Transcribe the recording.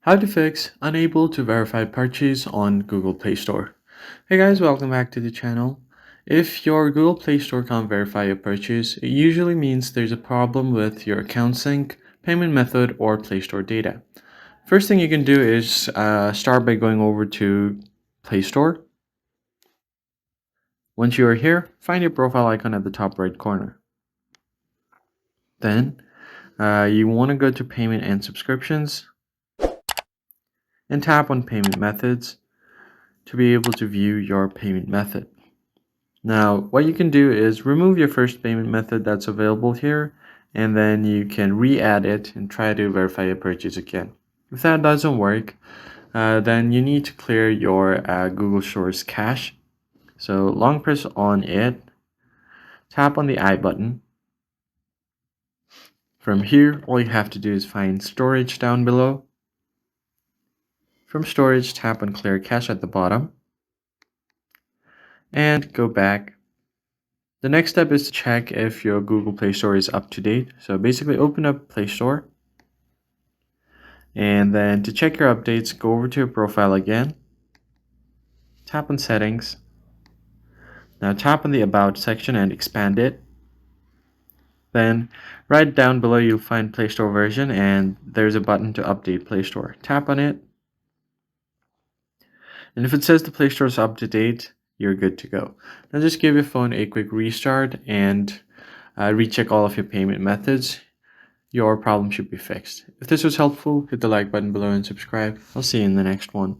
How to fix unable to verify purchase on Google Play Store. Hey guys, welcome back to the channel. If your Google Play Store can't verify your purchase, it usually means there's a problem with your account sync, payment method, or Play Store data. First thing you can do is start by going over to Play Store. Once you are here, find your profile icon at the top right corner. Then you want to go to Payment and Subscriptions and tap on Payment Methods to be able to view your payment method. Now, what you can do is remove your first payment method that's available here, and then you can re-add it and try to verify your purchase again. If that doesn't work, then you need to clear your Google Store's cache. So long press on it, tap on the I button. From here, all you have to do is find storage down below. From storage, tap on clear cache at the bottom and go back. The next step is to check if your Google Play Store is up to date. So basically open up Play Store. And then to check your updates, go over to your profile again. Tap on Settings. Now tap on the About section and expand it. Then right down below you'll find Play Store version, and there's a button to update Play Store. Tap on it. And if it says the Play Store is up to date, you're good to go. Now just give your phone a quick restart and recheck all of your payment methods. Your problem should be fixed. If this was helpful, hit the like button below and subscribe. I'll see you in the next one.